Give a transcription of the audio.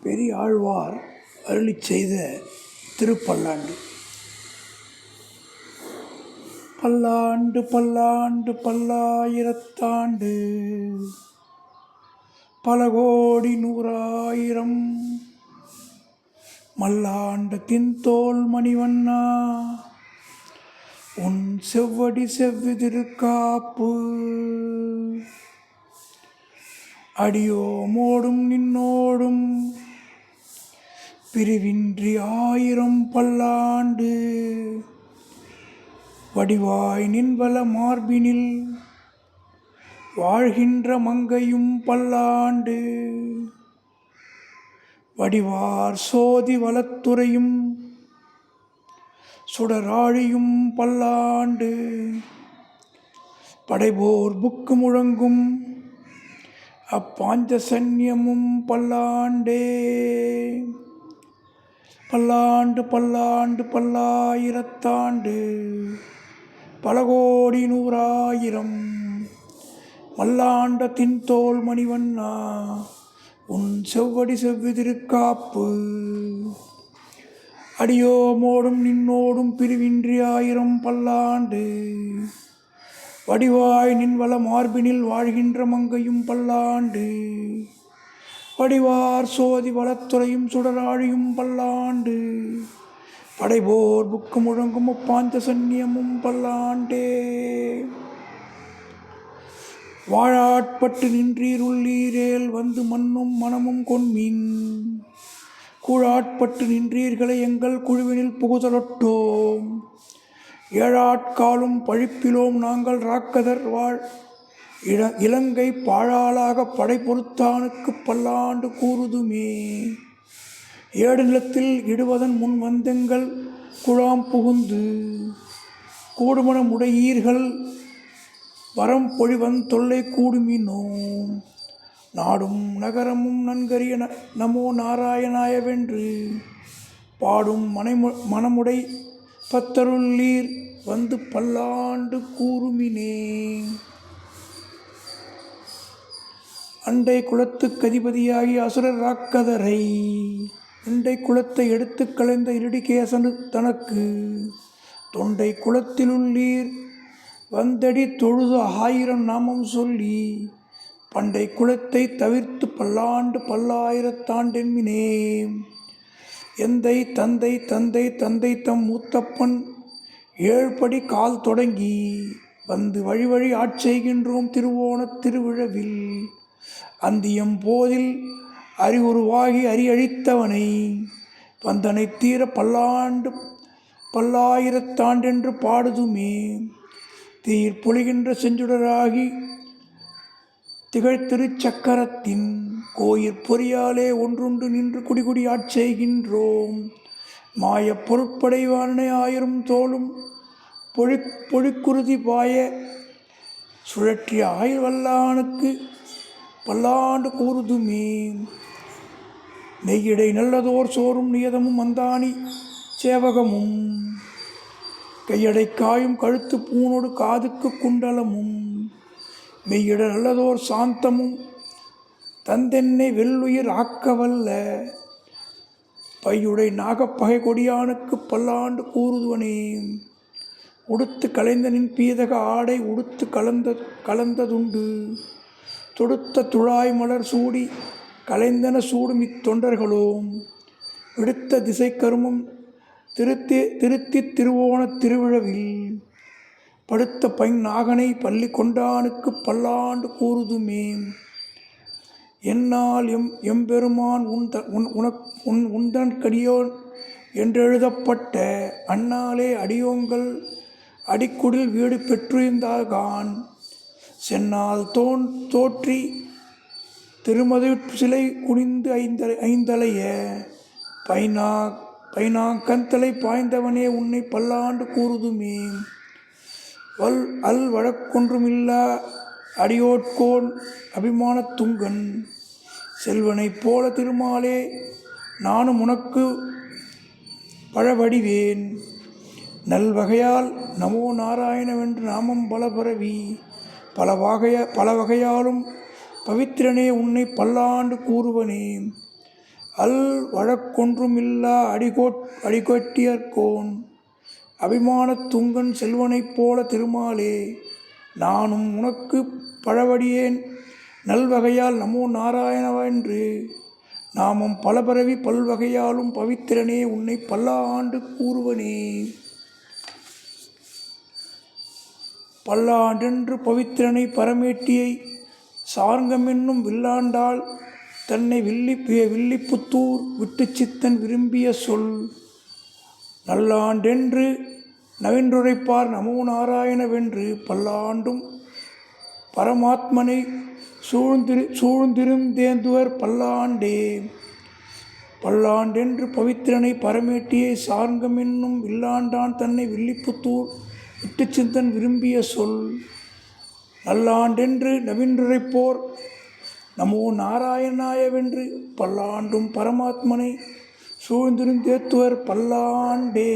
பெரியாழ்வார் அருளிச் செய்த திருப்பல்லாண்டு. பல்லாண்டு பல்லாண்டு பல்லாயிரத்தாண்டு, பல கோடி நூறாயிரம், மல்லாண்ட தின்தோல் மணிவண்ணா, உன் செவ்வடி செவ்விதிருக்காப்பு. அடியோமோடும் நின்னோடும் பிரிவின்றி ஆயிரம் பல்லாண்டு, வடிவாய் நின்வல மார்பினில் வாழ்கின்ற மங்கையும் பல்லாண்டு, வடிவார் சோதி வலத்துறையும் சுடராழியும் பல்லாண்டு, படைபோர் புக்கு முழங்கும் அப்பாஞ்ச சன்னியமும் பல்லாண்டே. பல்லாண்டு பல்லாண்டு பல்லாயிரத்தாண்டு, பல கோடி நூறாயிரம், மல்லாண்ட தின்தோல் மணிவண்ணா, உன் செவ்வடி செவ்விதிருக்காப்பு. அடியோமோடும் நின்னோடும் பிரிவின்றி ஆயிரம் பல்லாண்டு, வடிவாய் நின்வல மார்பினில் வாழ்கின்ற மங்கையும் பல்லாண்டு, வடிவார் சோதி வளத்துறையும் சுடராழியும் பல்லாண்டு, படைபோர் புக்கு முழங்கும் பாஞ்ச சன்னியமும் பல்லாண்டே. வாழாட்பட்டு நின்றீர் உள்ளீரேல் வந்து மண்ணும் மனமும் கொன்மீன், கூழாட்பட்டு நின்றீர்களை எங்கள் குழுவினில் புகுதலொட்டோம், ஏழாட்காலும் பழிப்பிலோம் நாங்கள் ராக்கதர் வாழ் இலங்கை பாழாளாக படை பொறுத்தானுக்கு பல்லாண்டு கூறுதுமே. ஏடு நிலத்தில் இடுவதன் முன் வந்தெங்கள் குழாம் புகுந்து, கூடுமன முடையீர்கள் வரம் பொழிவன் தொல்லை கூடுமினோ, நாடும் நகரமும் நன்கரிய நமோ நாராயணாயவென்று பாடும் மனமுடை பத்தருள்ளீர் வந்து பல்லாண்டு கூறுமினே. அண்டை குலத்துக்கு அதிபதியாகி அசுரர் ராக்கதரை இண்டை குலத்தை எடுத்து கலைந்த இருடிகேசனு தனக்கு தொண்டை குலத்திலுள்ளீர் வந்தடி தொழுது ஆயிரம் நாமம் சொல்லி, பண்டை குலத்தை தவிர்த்து பல்லாண்டு பல்லாயிரத்தாண்டென்மினே. எந்தை தந்தை தந்தை தந்தை தம் மூத்தப்பன் ஏழ்படி கால் தொடங்கி வந்து வழி வழி ஆட்செய்கின்றோம் திருவோணத் திருவிழவில், அந்தியம் போதில் அறிவுருவாகி அரியழித்தவனை வந்தனை தீர பல்லாண்டு பல்லாயிரத்தாண்டென்று பாடுதுமே. தீர் பொழிகின்ற செஞ்சுடராகி திகழ்திருச்சக்கரத்தின் கோயிற் பொறியாலே ஒன்றுண்டு நின்று குடிகுடி ஆட்செய்கின்றோம், மாயப் பொருட்படைவானனை ஆயிரம் தோளும் பொழிக்குருதி பாய சுழற்றிய ஆயுள் வல்லானுக்கு பல்லாண்டு கூறுதுமே. நெய்யிடை நல்லதோர் சோறும் நியதமும் மந்தானி சேவகமும், கையடை காயும் கழுத்து பூனோடு காதுக்கு குண்டலமும், மெய்யிட நல்லதோர் சாந்தமும் தந்தென்னை வெள்ளுயிர் ஆக்கவல்ல பையுடை நாகப்பகை கொடியானுக்கு பல்லாண்டு கூறுதுவனே. உடுத்து கலைந்தனின் பீதக ஆடை உடுத்து கலந்ததுண்டு, தொடுத்த துழாய் மலர் சூடி கலைந்தன சூடும் இத்தொண்டர்களோம், விடுத்த திசை கருமம் திருத்தி திருவோணத் திருவிழவில் படுத்த பைன் நாகனை பள்ளி கொண்டானுக்கு பல்லாண்டு கூறுதுமே. என்னால் எம்பெருமான் உந்தன் கடியோன் என்றெழுதப்பட்ட அந்நாளே அடியோங்கள் அடிக்குடில் வீடு பெற்றிருந்தாகான், சென்னால் தோற்றி திருமது சிலை குனிந்து ஐந்தலைய பைனாங்கந்தலை பாய்ந்தவனே உன்னை பல்லாண்டு கூறுதுமே. அல் வழக்கொன்றுமில்லா அடியோட்கோன் அபிமானத் துங்கன் செல்வனைப் போல திருமாலே நானும் உனக்கு பழவடிவேன், நல்வகையால் நமோ நாராயணவென்று நாமம் பல பரவி பல வகையாலும் பவித்திரனே உன்னை பல்லாண்டு கூறுவனே. அல் வழக்கொன்றுமில்லா அடிகொட்டியர்கோன் அபிமானத் துங்கன் செல்வனைப் போல திருமாலே நானும் உனக்கு பழவடியேன் நல்வகையால் நமோ நாராயணவென்று நாமம் பலபரவி பல்வகையாலும் பவித்திரனே உன்னை பல்லாண்டு கூறுவனே. பல்லாண்டென்று பவித்திரனை பரமேட்டியை சார்ங்கமென்னும் வில்லாண்டாள் தன்னை வில்லிபுத்தூர் விட்டு சித்தன் விரும்பிய சொல் நல்லாண்டென்று நவின்றுரைப்பார் நமோ நாராயணவென்று பல்லாண்டும் பரமாத்மனை சூழ்ந்திருந்தேந்துவர் பல்லாண்டே. பல்லாண்டென்று பவித்திரனை பரமேட்டியை சார்ங்கமென்னும் வில்லாண்டான் தன்னை வில்லிபுத்தூர் விட்டு சித்தன் விரும்பிய சொல் நல்லாண்டென்று நவின்றுரைப்போர் நமோ நாராயணாயவென்று பல்லாண்டும் பரமாத்மனை சூழ்ந்திருந்தேத்துவர் பல்லாண்டே.